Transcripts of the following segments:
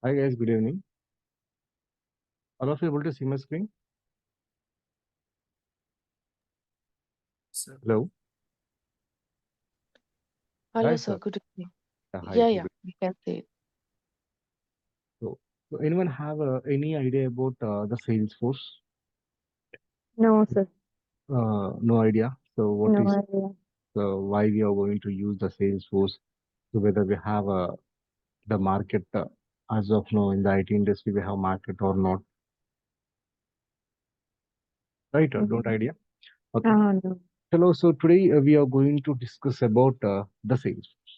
Hi guys, good evening. All of you able to see my screen? Hello. Hello, Hi sir. sir. Good evening. Hi. Yeah, Good. yeah, we can see it. So anyone have any idea about the Salesforce? No, sir. No idea. So what No is idea. why we are going to use the Salesforce? So whether we have the market as of now in the IT industry, we have market or not, right? Don't idea. Okay. No. Hello. So today we are going to discuss about the Salesforce,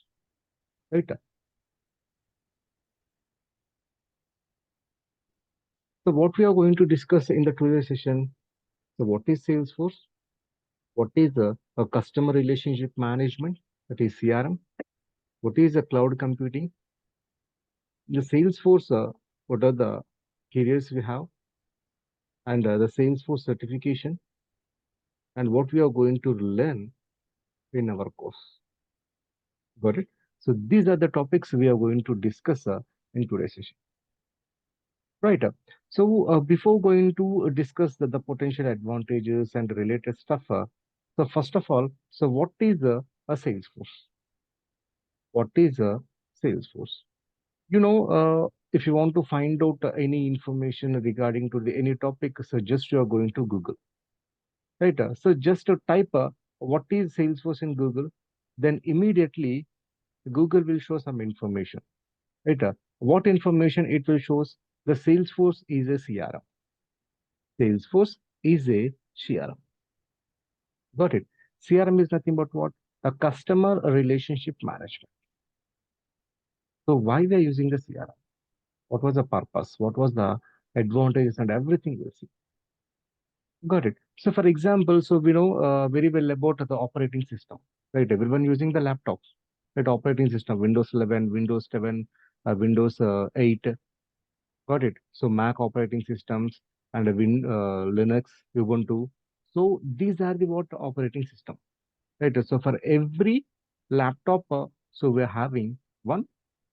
right? So what we are going to discuss in the today's session. So what is Salesforce? What is a customer relationship management, that is CRM? What is a cloud computing? The Salesforce, what are the careers we have? And the Salesforce certification, and what we are going to learn in our course. Got it? So these are the topics we are going to discuss in today's session. Right. So before going to discuss the potential advantages and related stuff, so first of all, so what is a Salesforce? What is a Salesforce? If you want to find out any information regarding to the any topic, so just you are going to Google, right? So just to type what is Salesforce in Google, then immediately Google will show some information, right? What information it will shows? The Salesforce is a CRM. Salesforce is a CRM. Got it? CRM is nothing but what? A customer relationship management. So why we are using the CRM? What was the purpose? What was the advantages and everything we'll see. Got it. So for example, so we know very well about the operating system, right? Everyone using the laptops, right? Operating system, Windows 11, Windows 7, Windows 8. Got it. So Mac operating systems and Linux, Ubuntu. So these are the what operating system, right? So for every laptop, so we're having one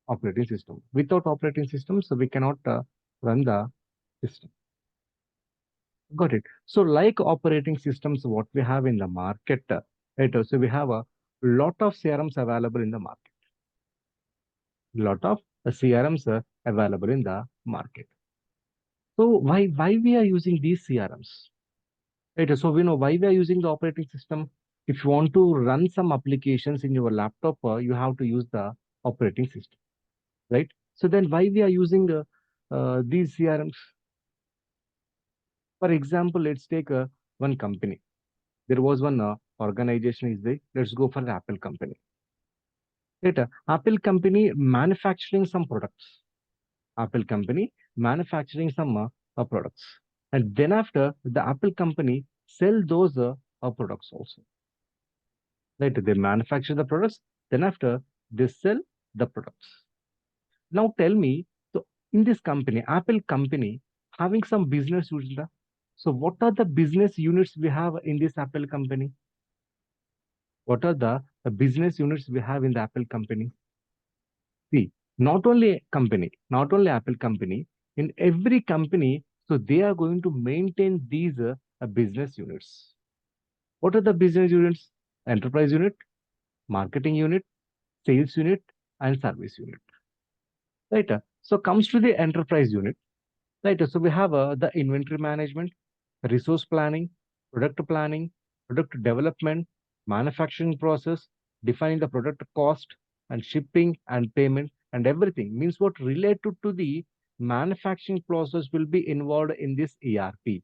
operating system. Without operating system, so we cannot run the system. Got it. So like operating systems, what we have in the market, right? So we have a lot of CRMs available in the market. Lot of CRMs available in the market. So why we are using these CRMs? Right. So we know why we are using the operating system. If you want to run some applications in your laptop, you have to use the operating system, right? So then why we are using these CRMs? For example, let's take one company. There was one organization is there. Let's go for the Apple company. Right? Apple company manufacturing some products. Apple company manufacturing some products. And then after the Apple company sell those products also. Right? They manufacture the products. Then after they sell the products. Now tell me, so in this company, Apple company having some business units. So what are the business units we have in this Apple company? What are the business units we have in the Apple company? See, not only company, not only Apple company, in every company, so they are going to maintain these business units. What are the business units? Enterprise unit, marketing unit, sales unit, and service unit. Right. So comes to the enterprise unit. Right. So we have the inventory management, resource planning, product development, manufacturing process, defining the product cost and shipping and payment and everything means what related to the manufacturing process will be involved in this ERP,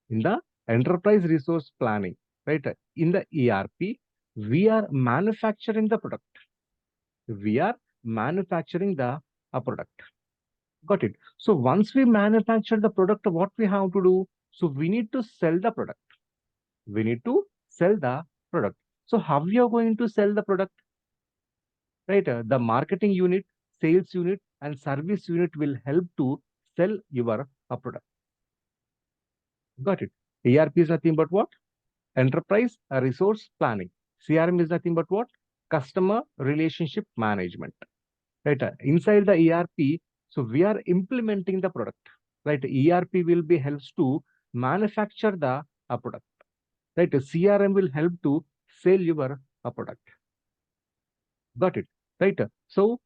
in the enterprise resource planning, right? In the ERP, we are manufacturing the product. We are manufacturing the product. Got it. So once we manufacture the product, what we have to do? So we need to sell the product. We need to sell the product. So how we are going to sell the product? Right? The marketing unit, sales unit, and service unit will help to sell your product. Got it. ERP is nothing but what? Enterprise resource planning. CRM is nothing but what? Customer relationship management. Right? Inside the ERP, So we are implementing the product, right? ERP will be helps to manufacture the product, right? CRM will help to sell your product. Got it, right? So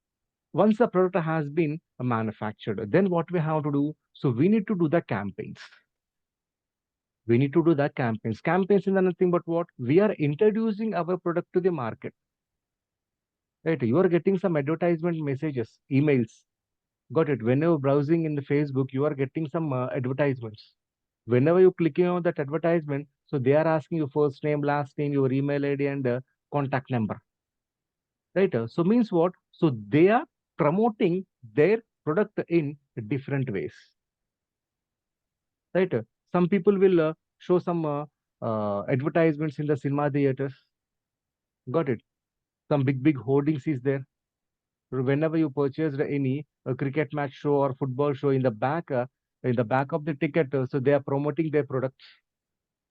once the product has been manufactured, then what we have to do? So we need to do the campaigns. We need to do the campaigns. Campaigns is nothing but what? We are introducing our product to the market, right? You are getting some advertisement messages, emails. Got it. Whenever browsing in the Facebook, you are getting some advertisements. Whenever you clicking on that advertisement, so they are asking your first name, last name, your email ID, and contact number, right? So means what? So they are promoting their product in different ways, right? Some people will show some advertisements in the cinema theaters. Got it. Some big hoardings is there. Whenever you purchased any cricket match show or football show in the back of the ticket, so they are promoting their products.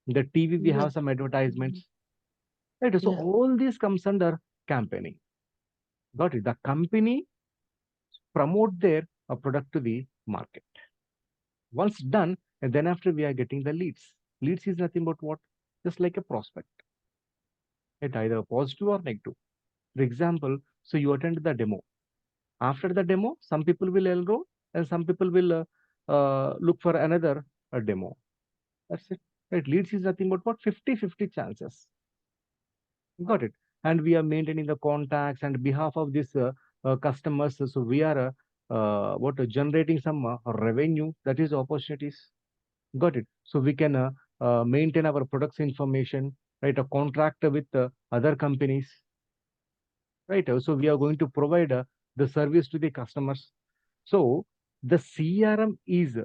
In the TV, we Yeah. have some advertisements, right? So Yeah. all this comes under campaigning. Got it? The company promote their product to the market. Once done, and then after we are getting the leads. Leads is nothing but what? Just like a prospect, right? Either positive or negative. For example, so you attend the demo. After the demo, some people will enroll and some people will look for another demo. That's it. Right? Leads is nothing but what? 50-50 chances. Got it. And we are maintaining the contacts and behalf of this customers. So we are generating some revenue, that is opportunities. Got it. So we can maintain our products information, right? A contract with other companies, right? So we are going to provide the service to the customers. So the CRM is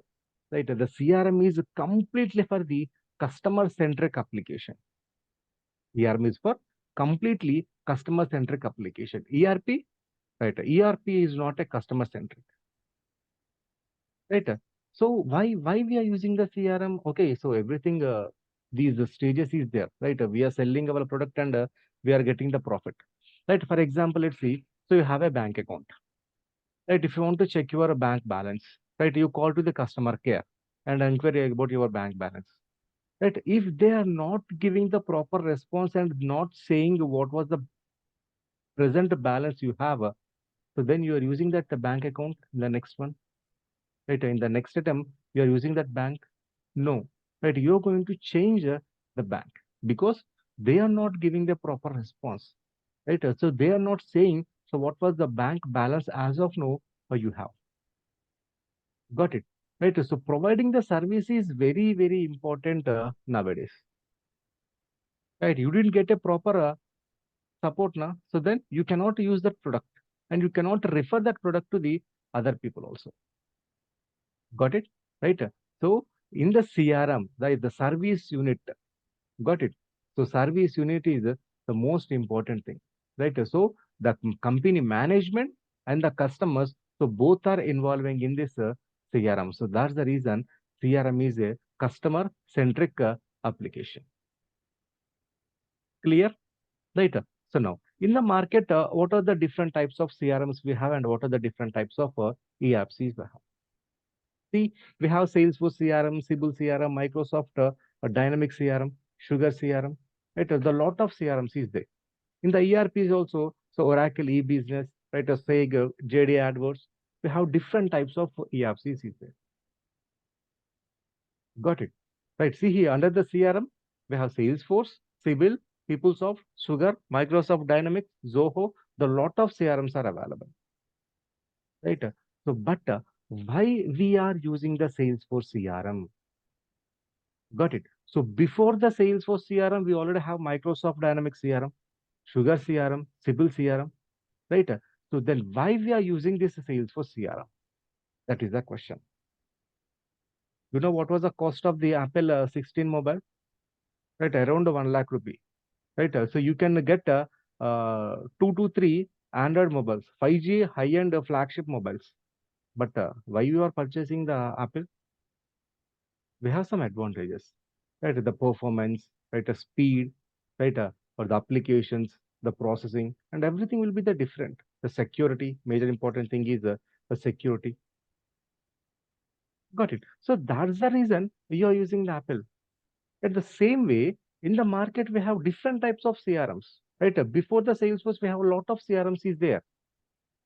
right. The CRM is completely for the customer-centric application. CRM is for completely customer-centric application. ERP, right? ERP is not a customer-centric, right? So why we are using the CRM? Okay, so everything these stages is there, right? We are selling our product and we are getting the profit, right? For example, let's see. So you have a bank account, right? If you want to check your bank balance, right? You call to the customer care and inquire about your bank balance, right? If they are not giving the proper response and not saying what was the present balance you have, so then you are using that bank account in the next one, right? In the next attempt, you are using that bank. No, right? You're going to change the bank because they are not giving the proper response, right? So they are not saying, so what was the bank balance as of now you have. Got it. Right. So providing the service is very important nowadays. Right. You didn't get a proper support now. So then you cannot use that product and you cannot refer that product to the other people also. Got it? Right. So in the CRM, the service unit, got it. So service unit is the most important thing. Right. So the company management and the customers, so both are involving in this CRM. So that's the reason CRM is a customer centric application. Clear? Right. So now in the market, what are the different types of CRMs we have and what are the different types of ERPs we have? See, we have Salesforce CRM, Sibyl CRM, Microsoft Dynamic CRM, Sugar CRM. Right. The lot of CRMs is there. In the ERPs also, so Oracle e-business, right, or say JD AdWords, we have different types of ERPs is there. Got it. Right. See here under the CRM, we have Salesforce, Sibyl, PeopleSoft, Sugar, Microsoft Dynamics, Zoho. The lot of CRMs are available. Right. So, but why we are using the Salesforce CRM? Got it. So before the Salesforce CRM, we already have Microsoft Dynamics CRM, Sugar CRM, Sibyl CRM, right? So then why we are using this Salesforce CRM? That is the question. You know what was the cost of the Apple 16 mobile? Right, around 1 lakh rupee. Right, so you can get 2 to 3 Android mobiles, 5G high-end flagship mobiles. But why you are purchasing the Apple? We have some advantages, right? The performance, right? The speed, right? Or the applications, the processing, and everything will be the different. The security, major important thing is the security. Got it. So that's the reason you are using the Apple. At the same way, in the market, we have different types of CRMs, right? Before the Salesforce, we have a lot of CRMs is there.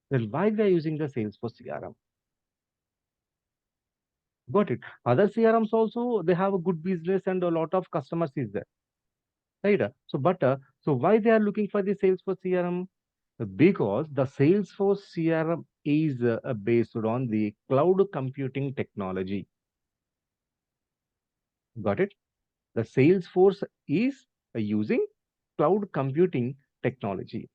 Then why we are using the Salesforce CRM? Got it. Other CRMs also, they have a good business and a lot of customers is there, right? So why they are looking for the Salesforce CRM? Because the Salesforce CRM is based on the cloud computing technology. Got it? The Salesforce is using cloud computing technology.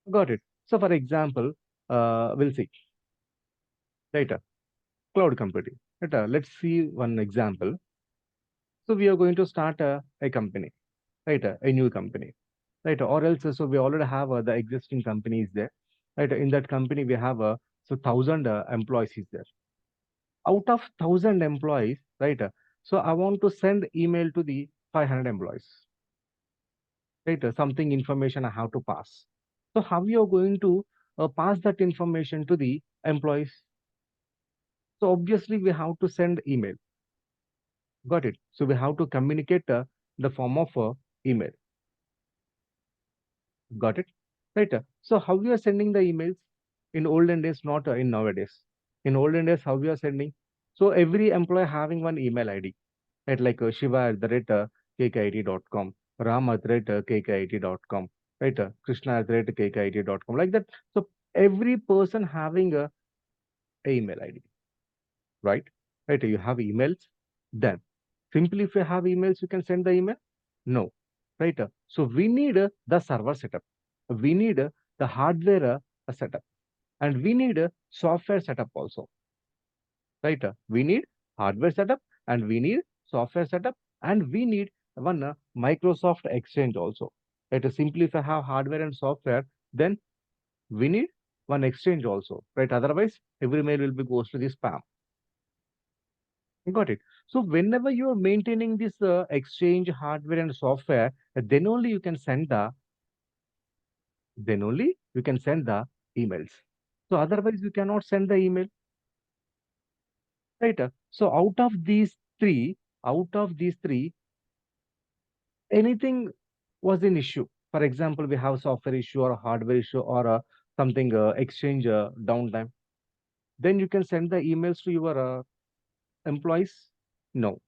Got it. So, for example, we'll see, right? Cloud computing. Right? Let's see one example. So, we are going to start a company, right? A new company, right? Or else, so we already have the existing companies there, right? In that company, we have 1,000 employees is there. Out of 1,000 employees, right? So, I want to send email to the 500 employees, right? Something information I have to pass. So, how you are going to pass that information to the employees? So obviously we have to send email. Got it. So we have to communicate the form of email. Got it. Right. So how we are sending the emails in olden days, not in nowadays. In olden days, how we are sending? So every employee having one email ID, right? Like Shiva@kkit.com, Ram@kkit.com, right? Krishna@kkit.com, like that. So every person having a email ID, right? Right. You have emails. Then simply if you have emails, you can send the email. No, right? So we need the server setup. We need the hardware setup, and we need a software setup also, right? We need hardware setup, and we need software setup, and we need one Microsoft Exchange also. Right? Simply if I have hardware and software, then we need one Exchange also, right? Otherwise, every mail will be goes to the spam. Got it. So whenever you are maintaining this exchange hardware and software, then only you can send the emails. So otherwise you cannot send the email, right? So out of these three, anything was an issue. For example, we have software issue or a hardware issue or something exchange downtime. Then you can send the emails to your employees. No,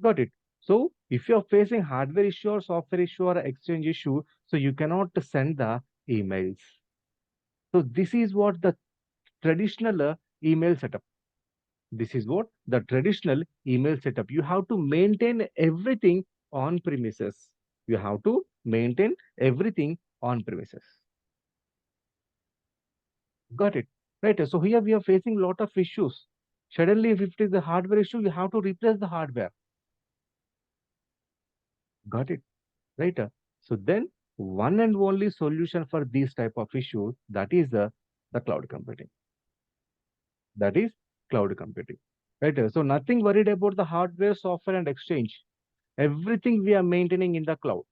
got it. So if you're facing hardware issue or software issue or exchange issue, so you cannot send the emails. So this is what the traditional email setup. This is what the traditional email setup. You have to maintain everything on premises. You have to maintain everything on premises. Got it. Right. So here we are facing a lot of issues. Suddenly, if it is the hardware issue, you have to replace the hardware. Got it. Right. So then one and only solution for these type of issues, that is the cloud computing. That is cloud computing. Right. So nothing worried about the hardware, software, and exchange. Everything we are maintaining in the cloud.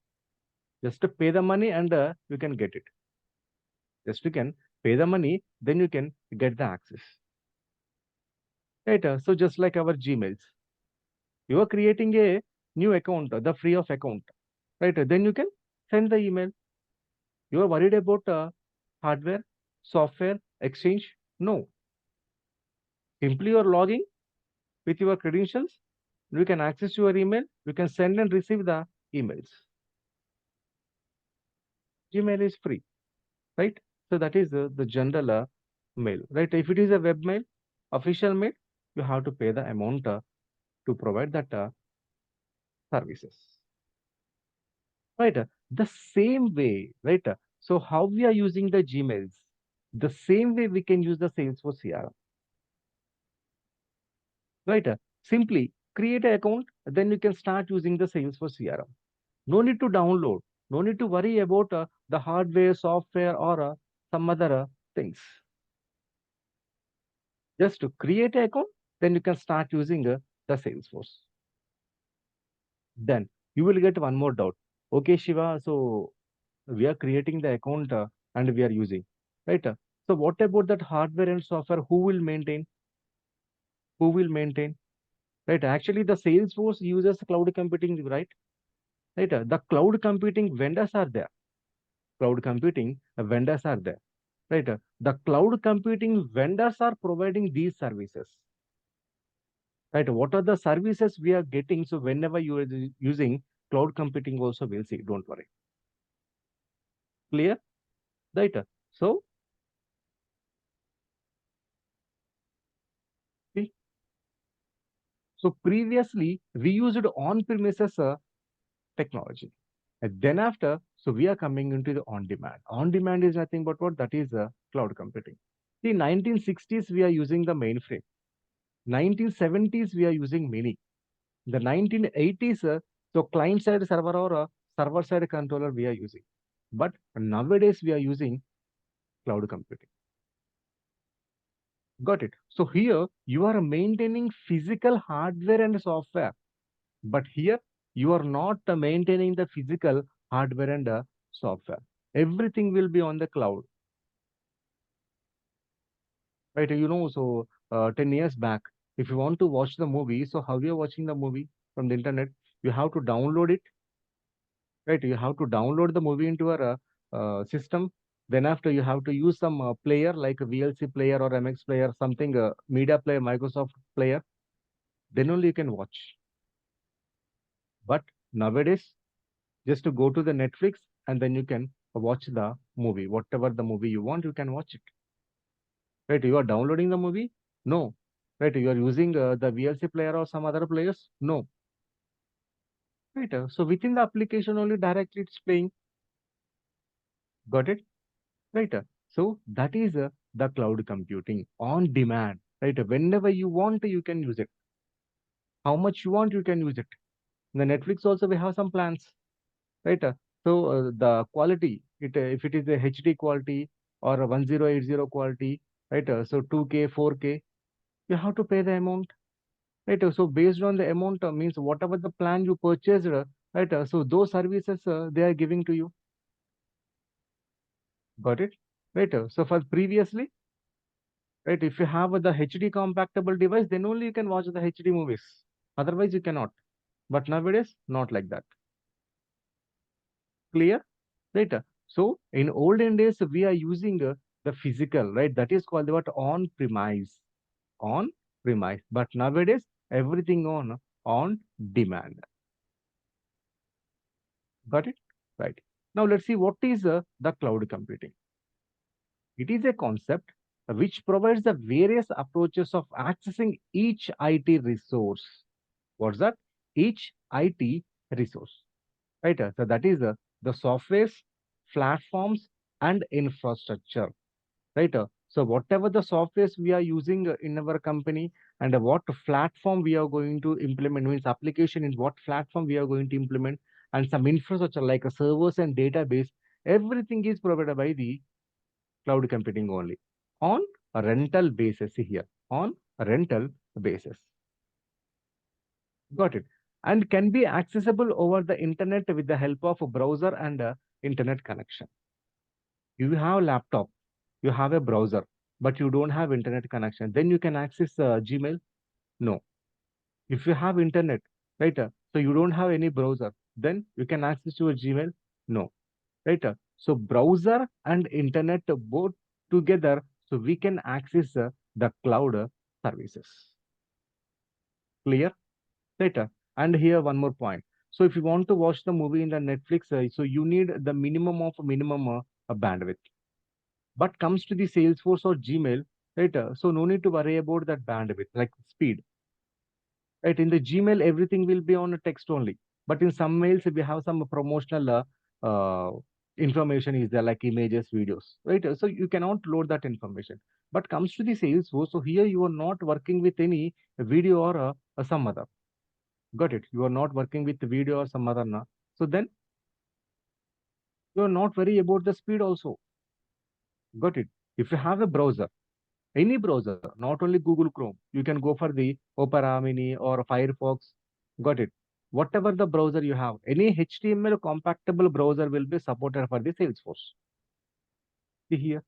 Just to pay the money and you can get it. Just you can pay the money, then you can get the access. Right. So just like our Gmails, you are creating a new account, the free of account. Right. Then you can send the email. You are worried about hardware, software, exchange? No. Simply you are logging with your credentials. You can access your email. You can send and receive the emails. Gmail is free, right? So that is the general mail, right? If it is a web mail, official mail, you have to pay the amount to provide that services, right? The same way, right? So how we are using the Gmails, the same way we can use the Salesforce CRM, right? Simply create an account, then you can start using the Salesforce CRM. No need to download, no need to worry about the hardware, software, or some other things. Just to create an account, then you can start using the Salesforce. Then you will get one more doubt. Okay, Shiva, so we are creating the account and we are using, right? So what about that hardware and software? Who will maintain? Who will maintain? Right. Actually, the Salesforce uses cloud computing, right? Right. The cloud computing vendors are there. Cloud computing vendors are there. Right. The cloud computing vendors are providing these services. Right. What are the services we are getting? So whenever you are using cloud computing, also we'll see. Don't worry. Clear? Right. So, see, so previously we used on-premises technology. And then after, so we are coming into the on-demand. On-demand is nothing but what? That is cloud computing. See, 1960s we are using the mainframe. 1970s we are using mini. The 1980s, so client-side server or server-side controller we are using. But nowadays we are using cloud computing. Got it. So here you are maintaining physical hardware and software. But here you are not maintaining the physical hardware and software. Everything will be on the cloud, right? So 10 years back, if you want to watch the movie, so how you are watching the movie from the internet? You have to download it, right? You have to download the movie into your system. Then after you have to use some player like a VLC player or MX player, something media player, Microsoft player. Then only you can watch. But nowadays, just to go to the Netflix and then you can watch the movie. Whatever the movie you want, you can watch it. Right? You are downloading the movie? No. Right? You are using the VLC player or some other players? No. Right? So within the application only directly it's playing. Got it? Right? So that is the cloud computing on demand. Right? Whenever you want, you can use it. How much you want, you can use it. In the Netflix also we have some plans. Right? So the quality, if it is a HD quality or a 1080 quality, right? So 2K, 4K, you have to pay the amount, right? So based on the amount means whatever the plan you purchased, right? So those services they are giving to you. Got it? Right? So for previously, right? If you have the HD compatible device, then only you can watch the HD movies. Otherwise, you cannot. But nowadays, not like that. Clear? Right? So in olden days, we are using the physical, right? That is called what on-premise, on-premise. But nowadays, everything on demand. Got it? Right. Now let's see what is the cloud computing. It is a concept which provides the various approaches of accessing each IT resource. What's that? Each IT resource. Right? So that is the softwares, platforms, and infrastructure. Right? So whatever the softwares we are using in our company and what platform we are going to implement means application in what platform we are going to implement and some infrastructure like a servers and database, everything is provided by the cloud computing only on a rental basis here on a rental basis. Got it. And can be accessible over the internet with the help of a browser and a internet connection. You have laptop, you have a browser, but you don't have internet connection. Then you can access Gmail? No. If you have internet, right? So you don't have any browser, then you can access your Gmail? No. Right? So browser and internet both together, so we can access the cloud services. Clear? Right? And here one more point. So if you want to watch the movie in the Netflix, so you need the minimum bandwidth. But comes to the Salesforce or Gmail, right? So no need to worry about that bandwidth, like speed, right? In the Gmail, everything will be on a text only. But in some mails, we have some promotional information is there, like images, videos, right? So you cannot load that information. But comes to the Salesforce, so here you are not working with any video or some other. Got it? You are not working with video or some other. Na. So then you are not worry about the speed also. Got it? If you have a browser, any browser, not only Google Chrome, you can go for the Opera Mini or Firefox. Got it? Whatever the browser you have, any HTML compatible browser will be supported for the Salesforce. See here.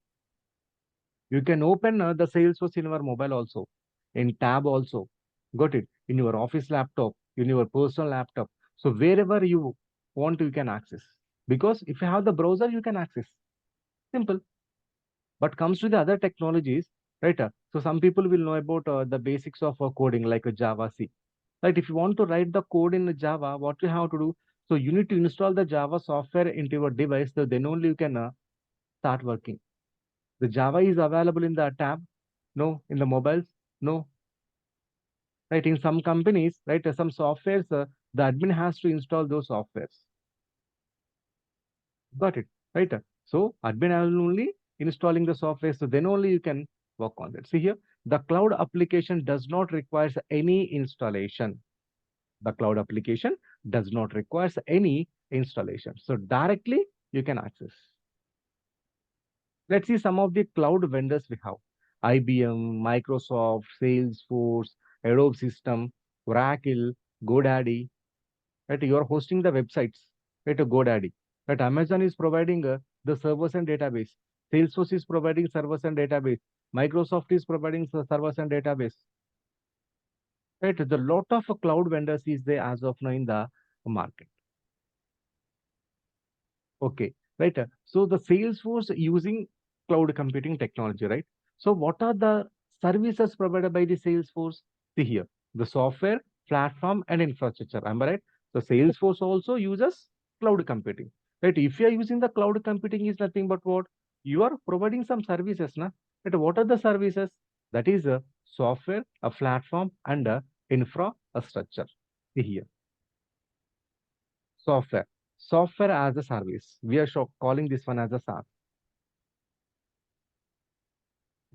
You can open the Salesforce in your mobile also, in tab also. Got it? In your office laptop, in your personal laptop. So wherever you want, you can access. Because if you have the browser, you can access. Simple. But comes to the other technologies, right? So some people will know about the basics of coding like a Java C. Right? If you want to write the code in Java, what you have to do? So you need to install the Java software into your device. So then only you can start working. The Java is available in the tab, no. In the mobiles, no. Right? In some companies, right? Some softwares, the admin has to install those softwares. Got it, right? So admin will only installing the software, so then only you can work on it. See here, the cloud application does not requires any installation. The cloud application does not requires any installation. So directly you can access. Let's see some of the cloud vendors we have. IBM, Microsoft, Salesforce, Adobe System, Oracle, GoDaddy. Right? You are hosting the websites. Right? GoDaddy. Right? Amazon is providing the servers and database. Salesforce is providing servers and database. Microsoft is providing servers and database. Right? The lot of cloud vendors is there as of now in the market. Okay, right. So the Salesforce using cloud computing technology, right? So what are the services provided by the Salesforce? See here, the software, platform, and infrastructure. Am I right? So Salesforce also uses cloud computing, right? If you are using the cloud computing, is nothing but what you are providing some services, na? Right? What are the services? That is a software, a platform, and a infrastructure. See here, software. Software as a service. We are calling this one as a SaaS.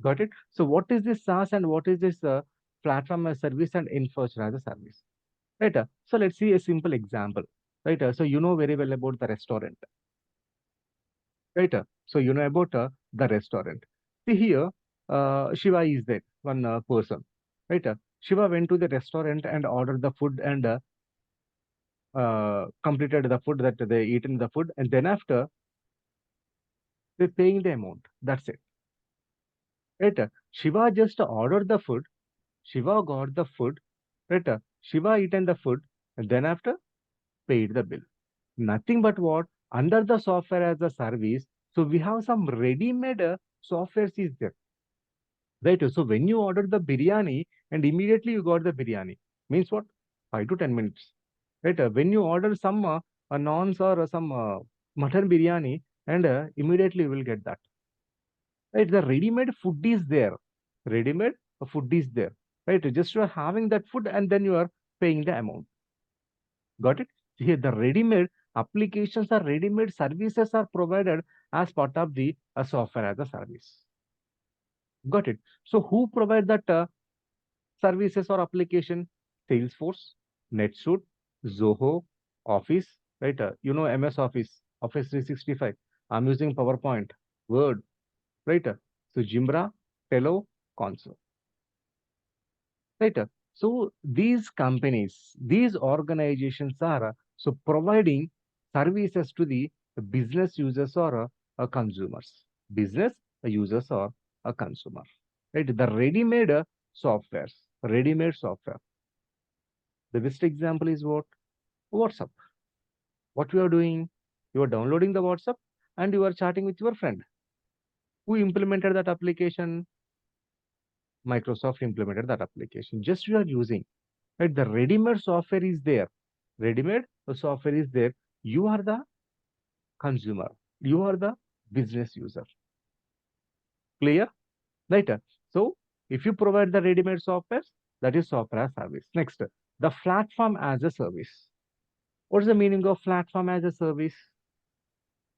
Got it? So what is this SaaS and what is this platform as service and infrastructure as a service? Right? So let's see a simple example. Right? So you know very well about the restaurant. Right? So you know about the restaurant. See here, Shiva is there, one person. Right? Shiva went to the restaurant and ordered the food and completed the food that they eaten the food, and then after they're paying the amount. That's it. Right? Shiva just ordered the food. Shiva got the food. Right? Shiva eaten the food, and then after paid the bill. Nothing but what? Under the software as a service. So we have some ready-made softwares is there. Right? So when you order the biryani and immediately you got the biryani, means what? 5 to 10 minutes. Right? When you order some naans or some mutton biryani, and immediately you will get that. Right? The ready-made food is there. Ready-made food is there. Right? Just you are having that food and then you are paying the amount. Got it? Here, the ready-made applications or ready-made services are provided as part of the software as a service. Got it? So who provide that services or application? Salesforce, NetSuite, Zoho, Office, right? You know MS Office, Office 365. I'm using PowerPoint, Word, right? So Jimbra, Tello, Console, right? So these companies, these organizations are so providing services to the business users or consumers. Business users or a consumer, right? The ready-made softwares, ready-made software. The best example is what? WhatsApp. What you are doing? You are downloading the WhatsApp and you are chatting with your friend. Who implemented that application? Microsoft implemented that application. Just you are using. Right? The ready-made software is there. Ready-made software is there. You are the consumer. You are the business user. Clear? Right? So if you provide the ready-made software, that is software as service. Next, the platform as a service. What's the meaning of platform as a service?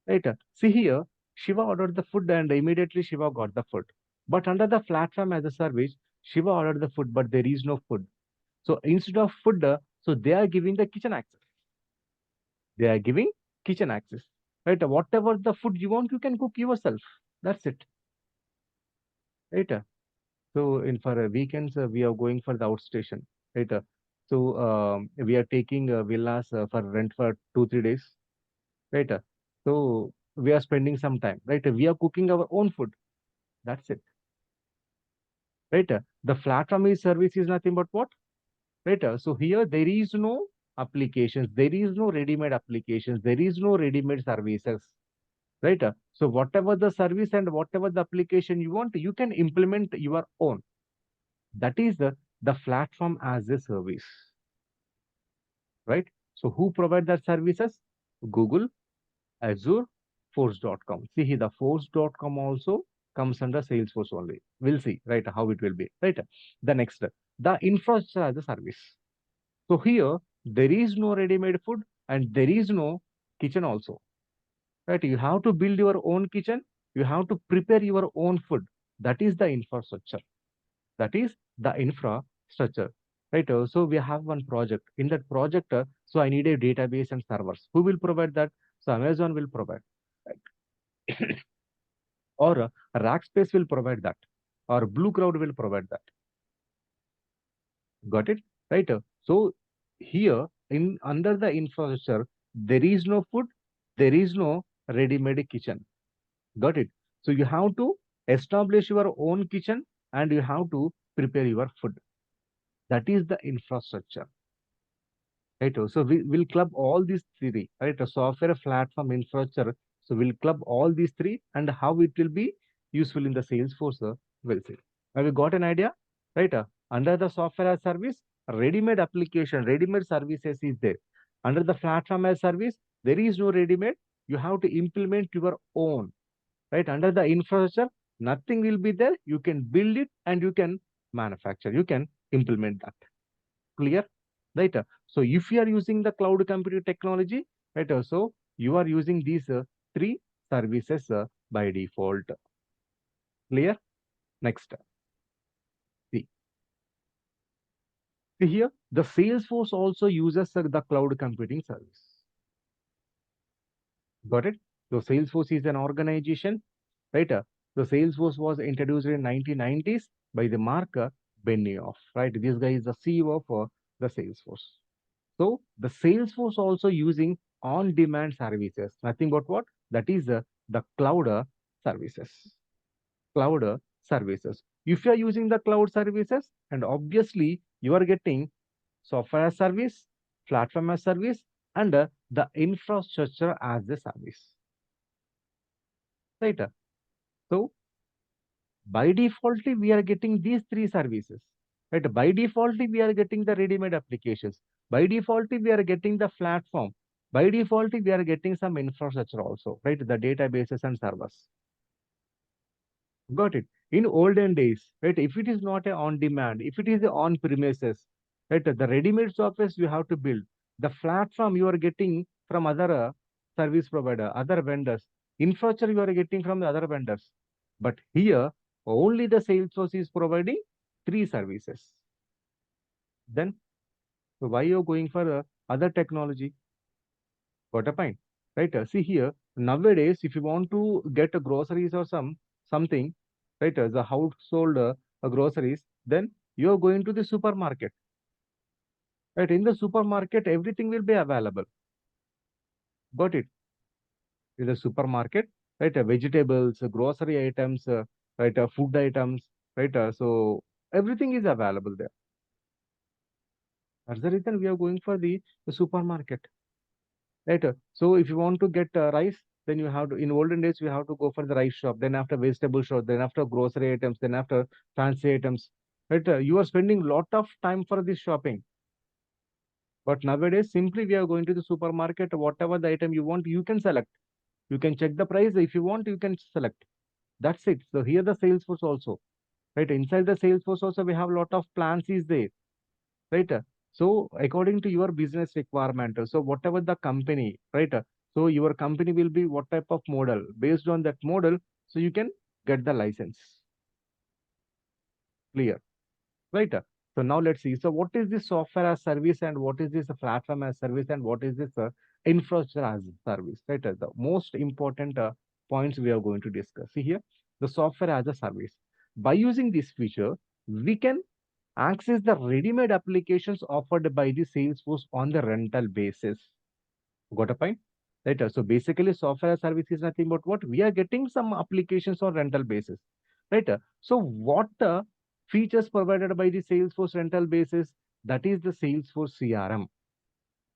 Right? See here, Shiva ordered the food and immediately Shiva got the food. But under the platform as a service, Shiva ordered the food, but there is no food. So instead of food, so they are giving the kitchen access. They are giving kitchen access. Right? Whatever the food you want, you can cook yourself. That's it. Right? So in for weekends, we are going for the outstation. Right? So we are taking villas for rent for 2 3 days. Right? So we are spending some time. Right? We are cooking our own food. That's it. right? The platform is service is nothing but what, right? So here there is no applications, there is no ready-made applications, there is no ready-made services, right? So whatever the service and whatever the application you want, you can implement your own. That is the platform as a service, right? So who provide that services? Google, Azure, Force.com. See here, the Force.com also comes under Salesforce only. We'll see, right, how it will be, right? The next, the infrastructure as a service. So here, there is no ready-made food and there is no kitchen also, right? You have to build your own kitchen. You have to prepare your own food. That is the infrastructure. That is the infrastructure, right? So we have one project. In that project, so I need a database and servers. Who will provide that? So Amazon will provide, right? Or Rackspace will provide that, or Blue Cloud will provide that. Got it? Right? So here in under the infrastructure, there is no food, there is no ready-made kitchen. Got it? So you have to establish your own kitchen and you have to prepare your food. That is the infrastructure. Right? So we will club all these three, right? A software, platform, infrastructure. So we'll club all these three and how it will be useful in the Salesforce. We'll see. Have you got an idea? Right? Under the software as service, ready-made application, ready-made services is there. Under the platform as service, there is no ready-made. You have to implement your own. Right? Under the infrastructure, nothing will be there. You can build it and you can manufacture. You can implement that. Clear? Right? So if you are using the cloud computing technology, right? So you are using these three services by default. Clear? Next. See, see here, the Salesforce also uses the cloud computing service. Got it? So Salesforce is an organization, right? The Salesforce was introduced in 1990s by the Mark Benioff, right? This guy is the CEO of the Salesforce. So the Salesforce also using on-demand services. Nothing but what? That is the cloud services. Cloud services. If you are using the cloud services, and obviously you are getting software as service, platform as service, and the infrastructure as a service. Right? So by default, we are getting these three services. Right? By default, we are getting the ready-made applications. By default, we are getting the platform. By default, we are getting some infrastructure also, right? The databases and servers. Got it. In olden days, right? If it is not a on-demand, if it is a on-premises, right? The ready-made software you have to build. The platform you are getting from other service provider, other vendors. Infrastructure you are getting from the other vendors. But here, only the Salesforce is providing three services. Then why you are going for other technology? Got a point, right? See here, nowadays, if you want to get groceries or something, right, the household groceries, then you are going to the supermarket, right? In the supermarket, everything will be available. Got it? In the supermarket, right? Vegetables, grocery items, right? Food items, right? So everything is available there. That's the reason we are going for the supermarket. Right. So if you want to get rice, then you have to, in olden days, we have to go for the rice shop, then after vegetable shop, then after grocery items, then after fancy items. Right. You are spending lot of time for this shopping. But nowadays, simply we are going to the supermarket, whatever the item you want, you can select. You can check the price. If you want, you can select. That's it. So here the Salesforce also. Right. Inside the Salesforce also, we have lot of plans is there. Right? So according to your business requirement, so whatever the company, right? So your company will be what type of model? Based on that model, so you can get the license. Clear, right? So now let's see. So what is this software as service and what is this platform as service and what is this infrastructure as service, right? The most important points we are going to discuss. See here, the software as a service. By using this feature, we can access the ready-made applications offered by the Salesforce on the rental basis. Got a point? Right. So basically, software as service is nothing but what we are getting some applications on rental basis. Right. So what Features provided by the Salesforce rental basis, that is the Salesforce CRM.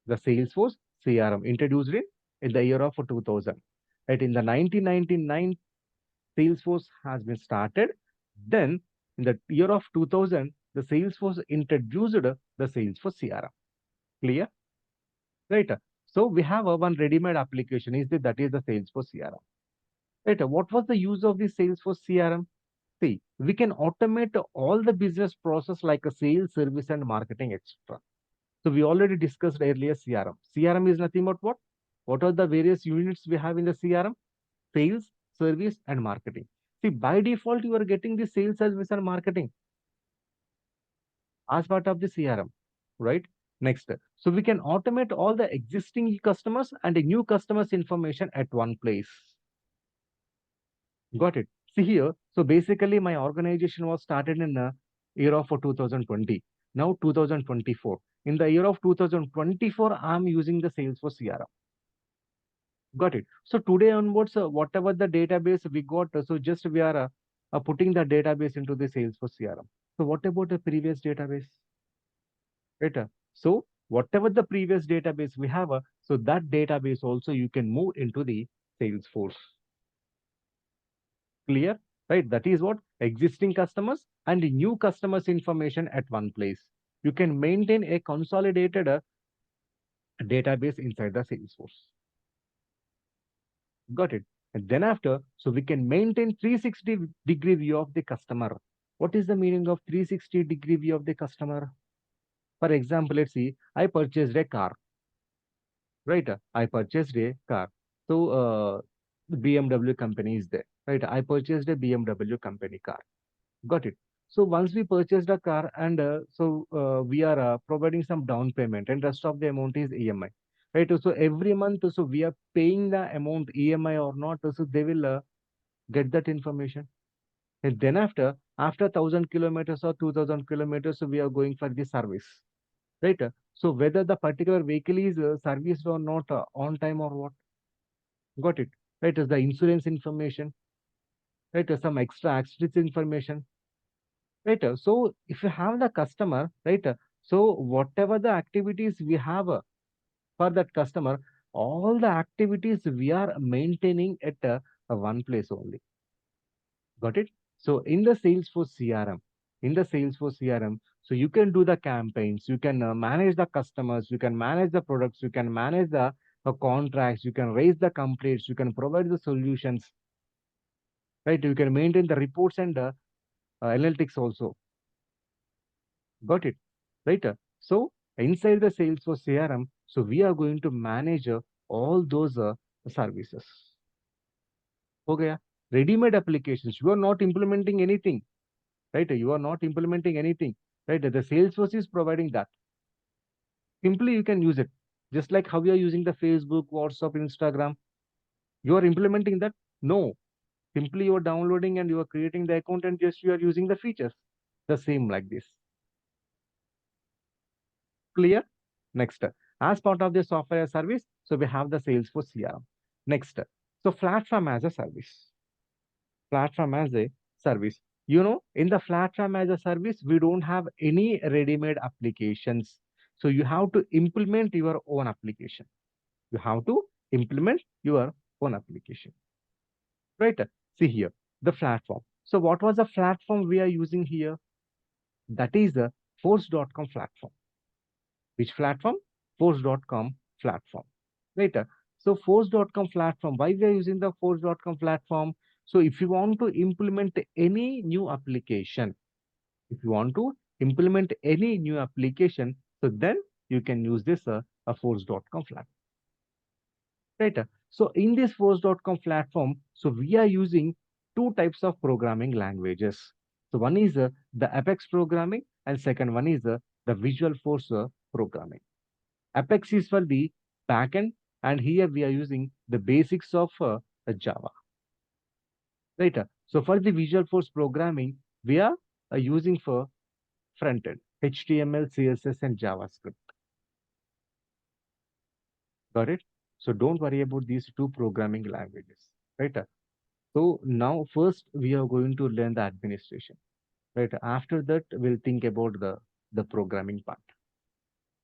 The Salesforce CRM introduced in the year of 2000. Right, in the 1999, Salesforce has been started. Then in the year of 2000, the Salesforce introduced the Salesforce CRM. Clear? Right. So we have one ready-made application. That is the Salesforce CRM. Right. What was the use of the Salesforce CRM? See, we can automate all the business process like a sales, service, and marketing, etc. So we already discussed earlier CRM. CRM is nothing but what? What are the various units we have in the CRM? Sales, service, and marketing. See, by default, you are getting the sales, service, and marketing as part of the CRM, right? Next, so we can automate all the existing customers and the new customers information at one place. Got it? See here, so basically my organization was started in the year of 2020. Now 2024. In the year of 2024, I'm using the Salesforce CRM. Got it? So today onwards, whatever the database we got, so just we are putting the database into the Salesforce CRM. So what about the previous database? Right? So whatever the previous database we have, so that database also you can move into the Salesforce. Clear? Right? That is what existing customers and the new customers information at one place. You can maintain a consolidated database inside the Salesforce. Got it? And then after, so we can maintain 360-degree view of the customer. What is the meaning of 360-degree view of the customer? For example, let's see, I purchased a car, right? I purchased a car. So the BMW company is there, right? I purchased a BMW company car. Got it. So once we purchased a car and we are providing some down payment and rest of the amount is EMI, right? So every month, so we are paying the amount EMI or not, so they will get that information. And then after 1,000 kilometers or 2,000 kilometers, so we are going for the service, right? So whether the particular vehicle is serviced or not on time or what, got it, right? Is the insurance information, right? Some extra accessories information, right? So if you have the customer, right? So whatever the activities we have for that customer, all the activities we are maintaining at one place only. Got it? So in the Salesforce CRM, so you can do the campaigns, you can manage the customers, you can manage the products, you can manage the contracts, you can raise the complaints, you can provide the solutions, right? You can maintain the reports and analytics also. Got it? Right? So inside the Salesforce CRM, so we are going to manage all those services. Okay. Ready-made applications. You are not implementing anything, right? You are not implementing anything, right? The Salesforce is providing that. Simply you can use it. Just like how you are using the Facebook, WhatsApp, Instagram. You are implementing that? No. Simply you are downloading and you are creating the account and just you are using the features. The same like this. Clear? Next, as part of the software as service, so we have the Salesforce CRM. Next, so platform as a service. Platform as a service. You know, in the platform as a service, we don't have any ready-made applications. So you have to implement your own application. You have to implement your own application. Right? See here, the platform. So what was the platform we are using here? That is the force.com platform. Which platform? Force.com platform. Later. So force.com platform. Why we are using the force.com platform? So if you want to implement any new application, if you want to implement any new application, so then you can use this a force.com platform. Right. So in this force.com platform, so we are using two types of programming languages. So one is the Apex programming and second one is the Visual Force programming. Apex is for the backend, and here we are using the basics of Java. Right. So for the Visual Force programming, we are using for frontend, HTML, CSS, and JavaScript. Got it? So don't worry about these two programming languages. Right. So now first we are going to learn the administration. right? After that, we'll think about the programming part.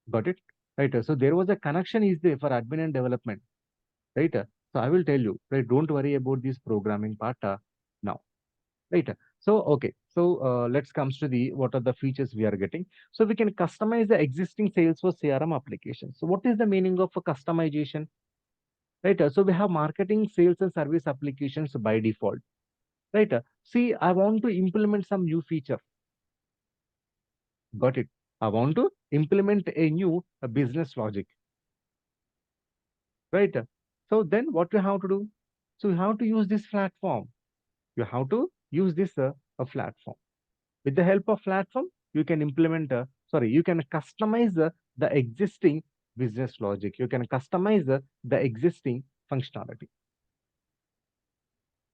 Got it? Right. So there was a connection is there for admin and development, right? So I will tell you, right? Don't worry about this programming part now, right? So okay. So let's comes to the what are the features we are getting. So we can customize the existing Salesforce CRM application. So what is the meaning of a customization? Right. So we have marketing, sales, and service applications by default. Right. See, I want to implement some new feature. Got it. I want to implement a new business logic. Right. So then what you have to do? So you have to use this platform. You have to use this a platform. With the help of platform, you can implement, you can customize the existing business logic. You can customize the existing functionality.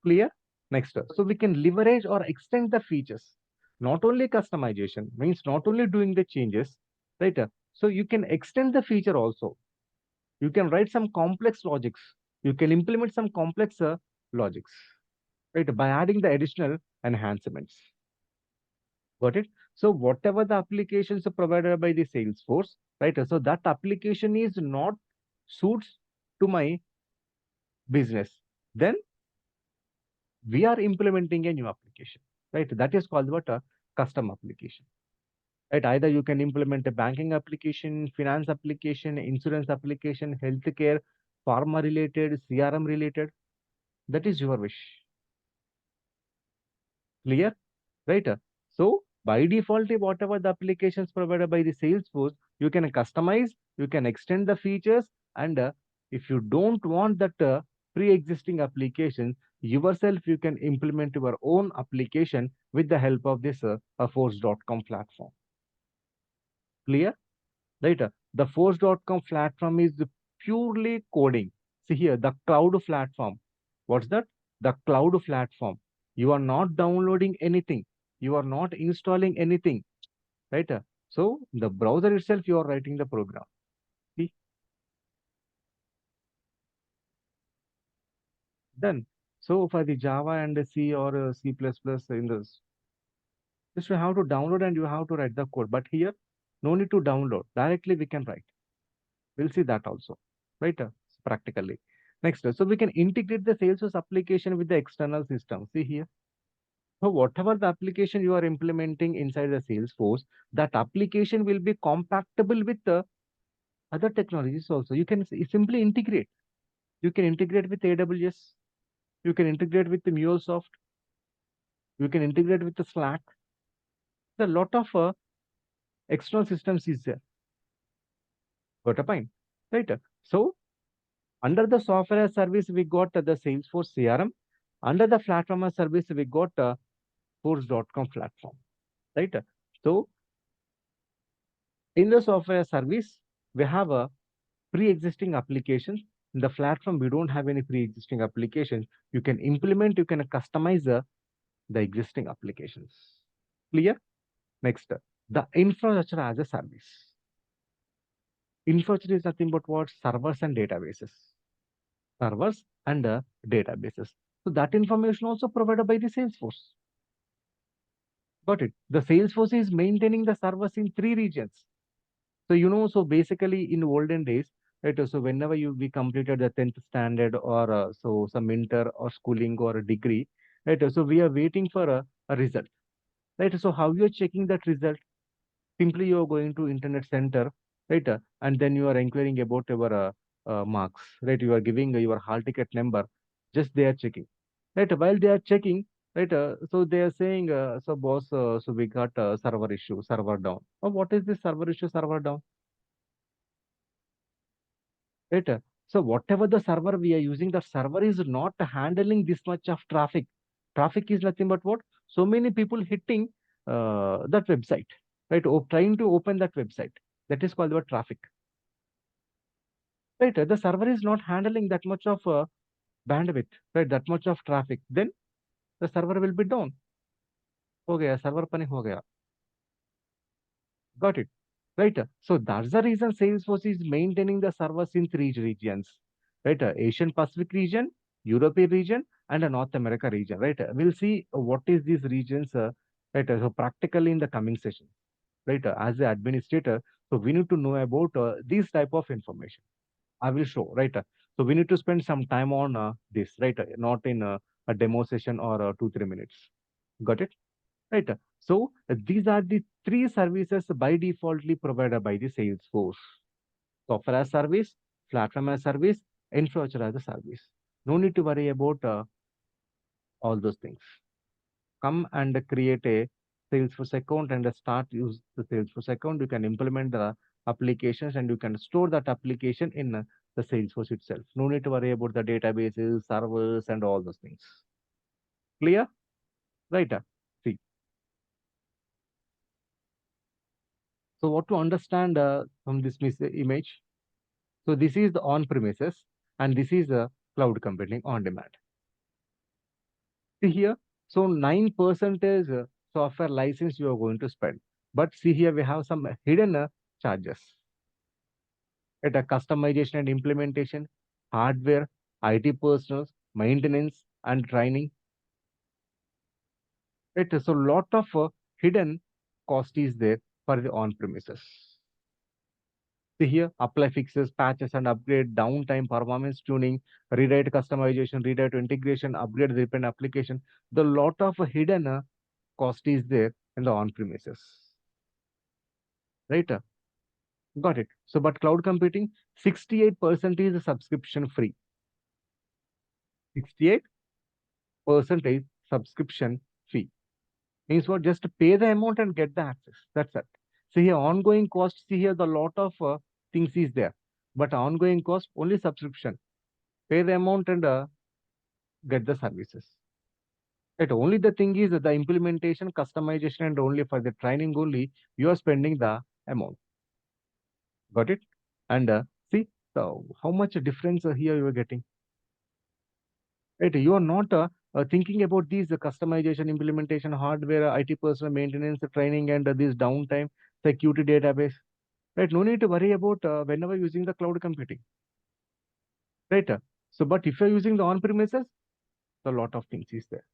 Clear? Next, so we can leverage or extend the features. Not only customization means not only doing the changes, right? So you can extend the feature also. You can write some complex logics. You can implement some complex logics, right? By adding the additional enhancements. Got it? So whatever the applications are provided by the Salesforce, right? So that application is not suits to my business. Then we are implementing a new application, right? That is called what a custom application, right? Either you can implement a banking application, finance application, insurance application, healthcare, pharma related, CRM related. That is your wish. Clear? Right? So by default, whatever the applications provided by the Salesforce, you can customize, you can extend the features, and if you don't want that pre-existing application, yourself you can implement your own application with the help of this force.com platform. Clear? Right? The force.com platform is purely coding. See here, the cloud platform. What's that? The cloud platform. You are not downloading anything. You are not installing anything, right? So the browser itself, you are writing the program. See, done. So for the Java and the C or C++ in this, just you have to download and you have to write the code. But here, no need to download. Directly we can write. We'll see that also, right? Practically. Next, so we can integrate the Salesforce application with the external system. See here. So whatever the application you are implementing inside the Salesforce, that application will be compatible with the other technologies also. You can simply integrate. You can integrate with AWS. You can integrate with the MuleSoft. You can integrate with the Slack. There are a lot of external systems is there. Got a point, right? So under the software as service, we got the Salesforce CRM. Under the platform as service, we got force.com platform, right? So in the software service, we have a pre-existing applications. In the platform, we don't have any pre-existing applications. You can implement, you can customize the existing applications. Clear? Next, the infrastructure as a service. Infrastructure is nothing but what? Servers and databases. Servers and databases. So that information also provided by the Salesforce. Got it. The Salesforce is maintaining the servers in 3 regions. So so basically in olden days, right? So whenever we completed the 10th standard or so some inter or schooling or a degree, right? So we are waiting for a result, right? So how you are checking that result? Simply you are going to internet center, right? And then you are inquiring about your marks, right? You are giving your hall ticket number, just they are checking, right? While they are checking, right? So they are saying, so boss, so we got a server issue, server down. Oh, what is this server issue, server down? Right? So whatever the server we are using, the server is not handling this much of traffic. Traffic is nothing but what? So many people hitting that website, right? Or trying to open that website. That is called the traffic. Right? The server is not handling that much of bandwidth, right? That much of traffic. Then the server will be down. हो गया server pani हो गया. Got it. Right. So that's the reason Salesforce is maintaining the servers in 3 regions. Right. Asian Pacific region, European region, and a North America region. Right. We'll see what is these regions. right? So practically in the coming session, right? As the administrator, so we need to know about these type of information. I will show, right? So we need to spend some time on this, right? Not in a demo session or 2-3 minutes. Got it? Right. So these are the three services by defaultly provided by the Salesforce: software as service, platform as service, infrastructure as a service. No need to worry about all those things. Come and create a Salesforce account and start use the Salesforce account. You can implement the applications and you can store that application in the Salesforce itself. No need to worry about the databases, servers, and all those things. Clear? Right. See. So what to understand from this image? So this is the on-premises and this is the cloud computing on demand. See here, so 9% software license you are going to spend. But see here, we have some hidden charges. At a customization and implementation, hardware, IT personnel, maintenance and training. Right? So lot of hidden cost is there for the on-premises. See here, apply fixes, patches and upgrade, downtime, performance tuning, rewrite customization, rewrite integration, upgrade the depend application. The lot of hidden cost is there in the on-premises. Right? Got it. So, but cloud computing, 68% is subscription free. 68% is subscription fee. Means what? Just pay the amount and get the access. That's it. See here, ongoing cost, see here, the lot of things is there. But ongoing cost, only subscription. Pay the amount and get the services. Right. Only the thing is that the implementation, customization, and only for the training only, you are spending the amount. Got it? And see, so how much difference here you are getting. Right. You are not thinking about these customization, implementation, hardware, IT personnel, maintenance, training, and this downtime, security database. Right. No need to worry about whenever using the cloud computing. Right. So, but if you're using the on-premises, a lot of things is there.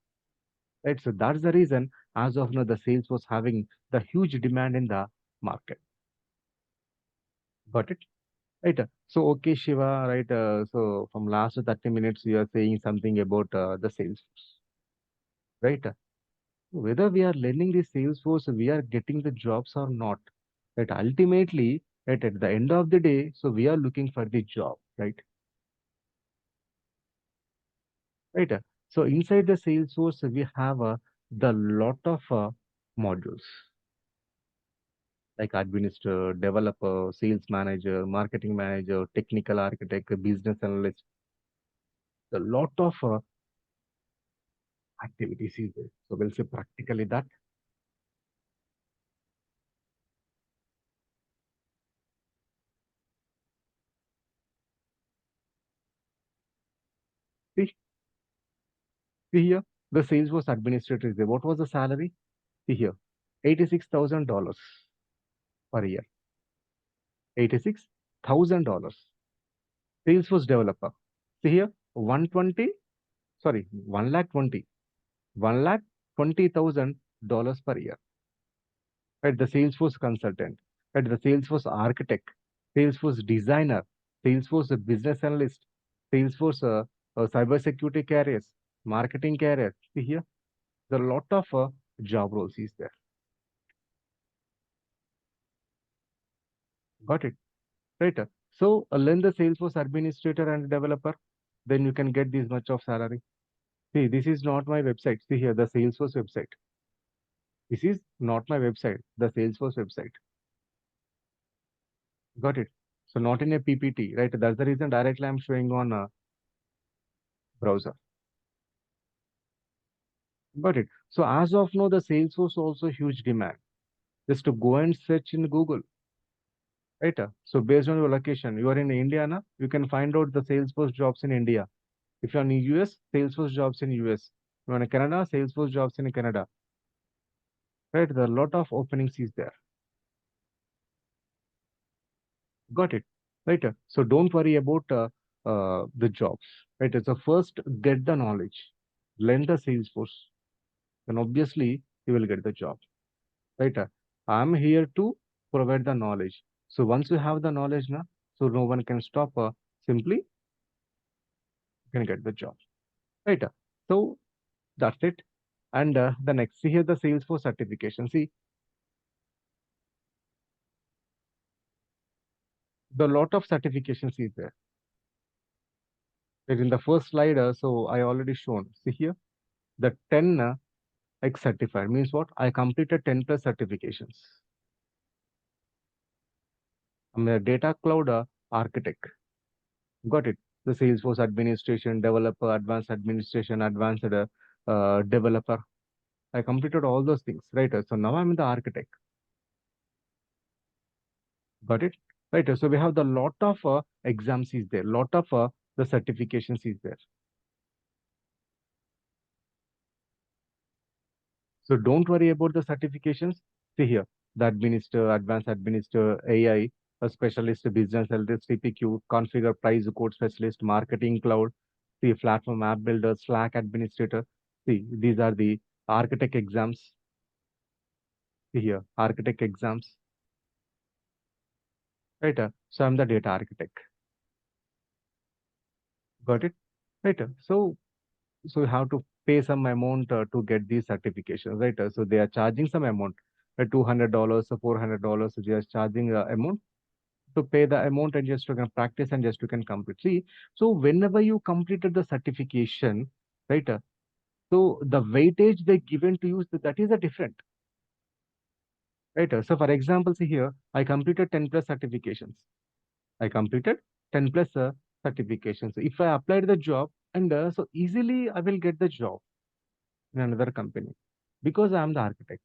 Right. So that's the reason, as of now, the sales was having the huge demand in the market. Got it? Right. So, okay, Shiva, right. So from last 30 minutes, you are saying something about the sales, right? Whether we are learning the Salesforce, we are getting the jobs or not. Right. Ultimately, right, at the end of the day, so we are looking for the job, right? Right. So inside the Salesforce, we have the lot of modules like administrator, developer, sales manager, marketing manager, technical architect, business analyst. A lot of activities is there. So we'll say practically that. See, see here, the Salesforce administrator is there. What was the salary? See here, $86,000 per year. $86,000. Salesforce developer. See here, 120, sorry, 1 lakh 20, 1 lakh $20,000 per year. Right, the Salesforce consultant, right, the Salesforce architect, Salesforce designer, Salesforce business analyst, Salesforce cybersecurity carriers, marketing carrier. See here, there are a lot of job roles is there. Got it? Right. So learn the Salesforce administrator and developer, then you can get this much of salary. See, this is not my website. See here, the Salesforce website. This is not my website, the Salesforce website. Got it? So not in a PPT, right? That's the reason directly I'm showing on a browser. Got it. So as of now, the Salesforce also huge demand. Just to go and search in Google, right? So based on your location, you are in India, na? You can find out the Salesforce jobs in India. If you're in US, Salesforce jobs in US. You're in Canada, Salesforce jobs in Canada. Right? There are a lot of openings is there. Got it. Right? So don't worry about the jobs. Right? So first get the knowledge, learn the Salesforce. Then obviously you will get the job. Right? I'm here to provide the knowledge. So once you have the knowledge now, so no one can stop. Simply you can get the job. Right? So that's it. And the next, see here the Salesforce certification. See, the lot of certifications is there. Like in the first slide, so I already shown. See here, the 10 X certified means what? I completed 10 plus certifications. I'm a data cloud architect. Got it. The Salesforce administration, developer, advanced administration, advanced developer. I completed all those things, right? So now I'm the architect. Got it? Right. So we have the lot of exams is there, lot of the certifications is there. So don't worry about the certifications. See here, the administrator, advanced administrator, AI, a specialist, business analyst, CPQ, configure, price, code specialist, marketing cloud, see platform app builder, Slack administrator. See, these are the architect exams. See here, architect exams. Right. So I'm the data architect. Got it? Right. So you have to pay some amount to get these certifications, right? So they are charging some amount, $200, $400. They are charging amount to pay the amount and just you can practice and just you can complete. See, so whenever you completed the certification, right? So the weightage they given to you, that is a different, right? So for example, see here, I completed 10 plus certifications. I completed 10 plus certifications. If I applied the job and so easily I will get the job in another company because I am the architect,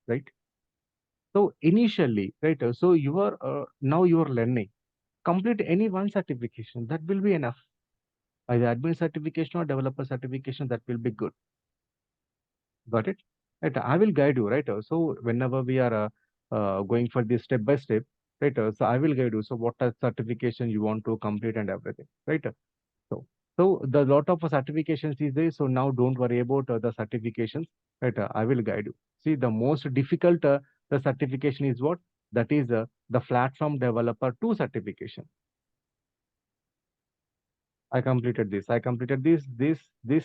right? So initially, right? So you are now you are learning. Complete any one certification that will be enough. Either admin certification or developer certification that will be good. Got it? Right. I will guide you, right? So whenever we are going for this step by step, right? So I will guide you. So what are certification you want to complete and everything, right? So, so the lot of certifications is there. So now don't worry about the certifications. Right? I will guide you. See, the most difficult the certification is what? That is the platform developer 2 certification. I completed this. I completed this,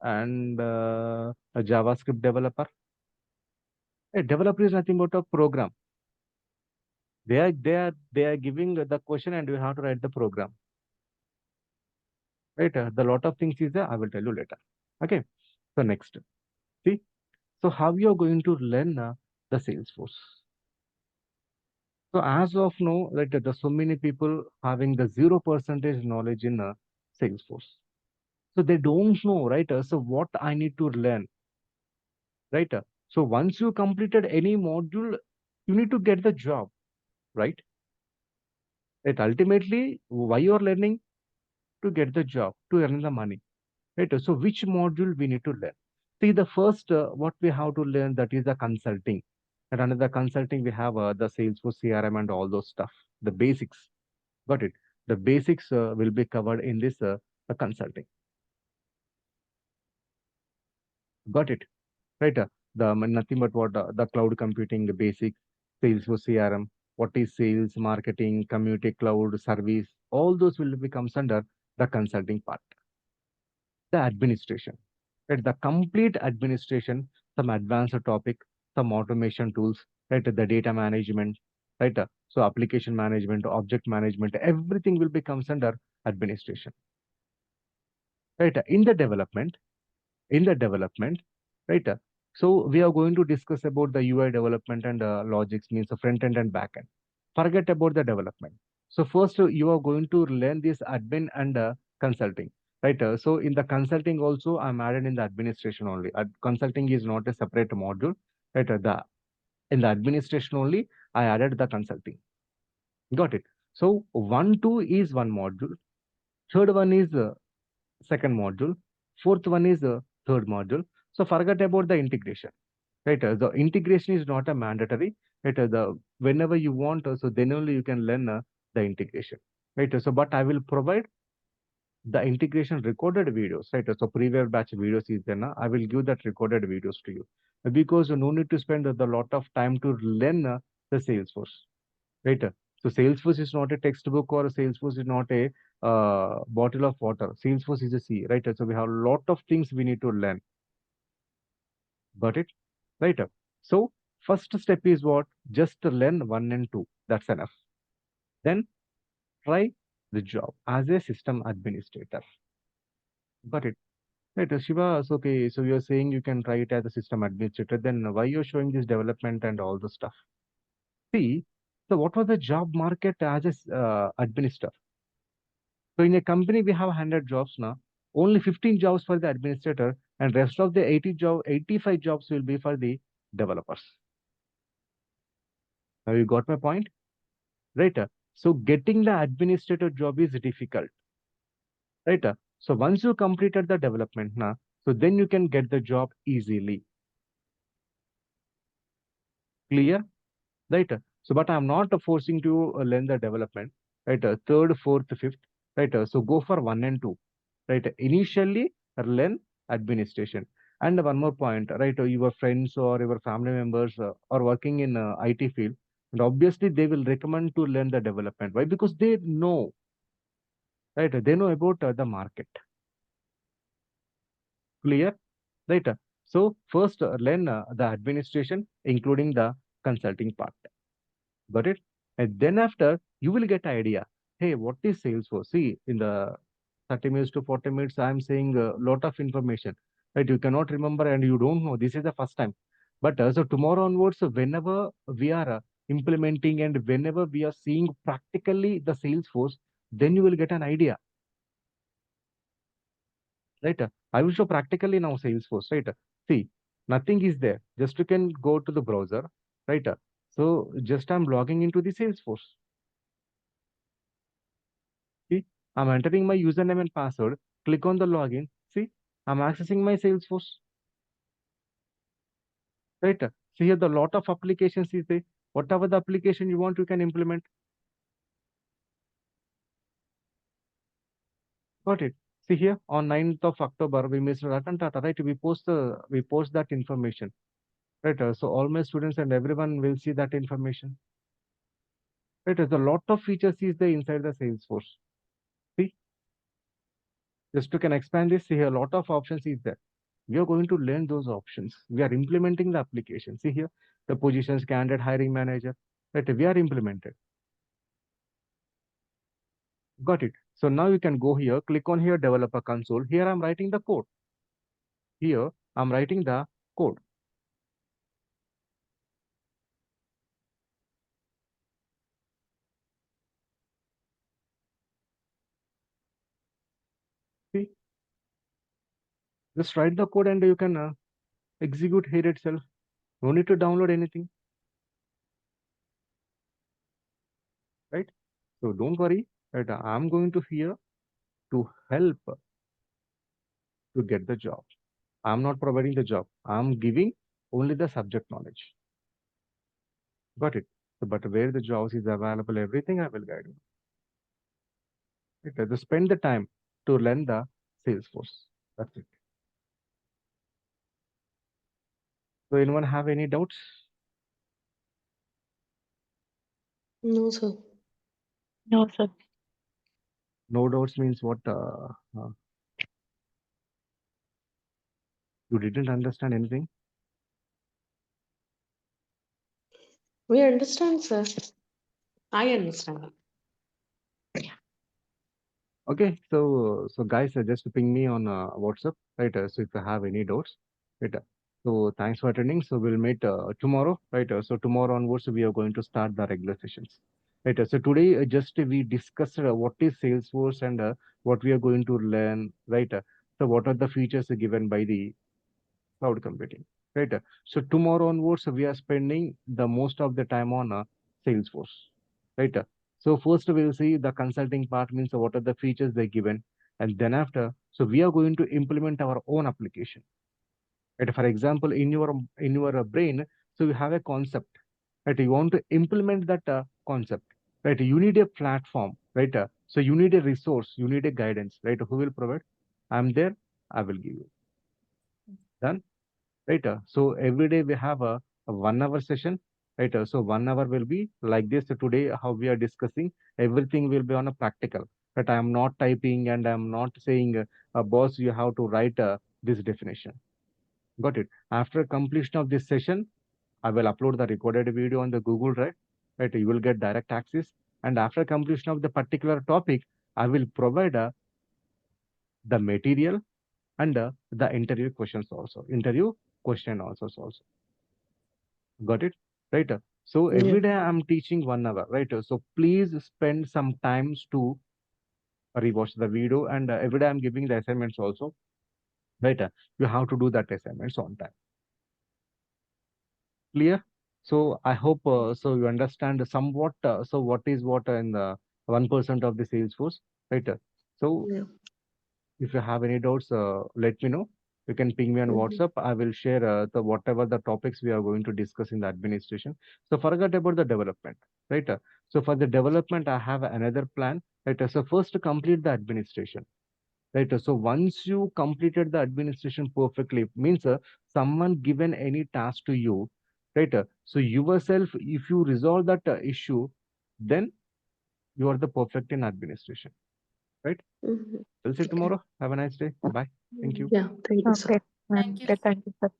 and a JavaScript developer. A developer is nothing but a program. They are giving the question and you have to write the program. Right? The lot of things is there. I will tell you later. Okay. So next, see. So how you are going to learn the Salesforce? So as of now, like there's so many people having the 0% knowledge in Salesforce. So they don't know, right? So what I need to learn, right? So once you completed any module, you need to get the job, right? Right. Ultimately, why you are learning? To get the job, to earn the money, right? So which module we need to learn? See, the first what we have to learn, that is the consulting. And under the consulting, we have the Salesforce CRM and all those stuff, the basics. Got it? The basics will be covered in this the consulting. Got it? Right? Nothing but what the cloud computing, the basics, Salesforce CRM, what is sales, marketing, community cloud, service, all those will becomes under the consulting part. The administration, right? The complete administration, some advanced topic, some automation tools, right? The data management, right? So application management, object management, everything will becomes under administration, right? In the development, right? So we are going to discuss about the UI development and logics, means the front end and back end. Forget about the development. So first you are going to learn this admin and consulting, right? So in the consulting also I'm added in the administration only. Consulting is not a separate module, right? The in the administration only I added the consulting. Got it? So 1, 2 is one module. Third one is second module. Fourth one is the third module. So forget about the integration. Right? The integration is not a mandatory. Right? The whenever you want, so then only you can learn the integration. Right? So but I will provide the integration recorded videos, right? So previous batch videos is there now. I will give that recorded videos to you because you no need to spend the lot of time to learn the Salesforce, right? So Salesforce is not a textbook or Salesforce is not a bottle of water. Salesforce is a sea, right? So we have a lot of things we need to learn. Got it? Right? So first step is what? Just to learn one and two. That's enough. Then try the job as a system administrator. Got it? Right, Shiva, so okay, so you're saying you can try it as a system administrator, then why you're showing this development and all the stuff? See, so what was the job market as a administrator? So in a company, we have 100 jobs now, only 15 jobs for the administrator, and rest of the 85 jobs will be for the developers. Now you got my point? Right? So getting the administrator job is difficult, right? So once you completed the development now, so then you can get the job easily. Clear? Right? So, but I'm not forcing to learn the development, right? Third, fourth, fifth, right? So go for one and two, right? Initially, learn administration. And one more point, right? Your friends or your family members are working in IT field, and obviously they will recommend to learn the development. Why? Because they know, right? They know about the market. Clear? Right? So first, learn the administration, including the consulting part. Got it? And then after, you will get idea. Hey, what is Salesforce? See, in the 30 minutes to 40 minutes, I'm saying a lot of information, right? You cannot remember and you don't know. This is the first time. But so tomorrow onwards, whenever we are implementing and whenever we are seeing practically the Salesforce, then you will get an idea, right? I will show practically now Salesforce, right? See, nothing is there. Just you can go to the browser, right? So just I'm logging into the Salesforce. See, I'm entering my username and password. Click on the login. See, I'm accessing my Salesforce. Right? See here, the lot of applications is there. Whatever the application you want, you can implement. Got it. See here, on 9th of October, we missed Ratan Tata, right? We post that information. Right. So all my students and everyone will see that information. Right. There's a lot of features is there inside the Salesforce. See, just to can expand this, see here, a lot of options is there. We are going to learn those options. We are implementing the application. See here, the positions, candidate, hiring manager, right? We are implemented. Got it. So now you can go here, click on here, developer console. Here I'm writing the code. Here I'm writing the code. See, just write the code and you can execute here itself. No need to download anything, right? So don't worry, right? I'm going to here to help to get the job. I'm not providing the job. I'm giving only the subject knowledge. Got it. So, but where the jobs is available, everything I will guide you. Right? Just spend the time to learn the Salesforce. That's it. So anyone have any doubts? No, sir. No, sir. No doubts means what? You didn't understand anything? We understand, sir. I understand. Okay, so guys, just ping me on WhatsApp, right? So if you have any doubts, right? So thanks for attending. So we'll meet tomorrow, right? So tomorrow onwards, we are going to start the regular sessions, right? So today, just we discussed what is Salesforce and what we are going to learn, right? So what are the features given by the cloud computing, right? So tomorrow onwards, we are spending the most of the time on Salesforce, right? So first we'll see the consulting part means what are the features they given, and then after, so we are going to implement our own application. Right? For example, in your brain, so you have a concept, right? You want to implement that concept, right? You need a platform, right? So you need a resource, you need a guidance, right? Who will provide? I'm there, I will give you. Done, right? So every day we have a 1 hour session, right? So 1 hour will be like this. So today, how we are discussing, everything will be on a practical. But I am not typing and I am not saying, boss, you have to write this definition. Got it? After completion of this session, I will upload the recorded video on the Google Drive, right? You will get direct access. And after completion of the particular topic, I will provide the material and the interview questions also. Interview question answers also. Got it? Right. So Yeah. every day I'm teaching 1 hour, right? So please spend some times to rewatch the video, and every day I'm giving the assignments also, right? You have to do that assignments on time. Clear? So I hope so you understand somewhat. So what is what in the 1% of the Salesforce, right? So Yeah. if you have any doubts, let me know. You can ping me on Mhm. WhatsApp. I will share the whatever the topics we are going to discuss in the administration. So forget about the development, right? So for the development, I have another plan, right? So first to complete the administration, right? So once you completed the administration perfectly, means someone given any task to you, right? So yourself, if you resolve that issue, then you are the perfect in administration, right? Mhm. We'll see Okay. tomorrow. Have a nice day. Bye. Thank you. Yeah. Thank you, sir. Okay. Thank you. Okay. Thank you, sir.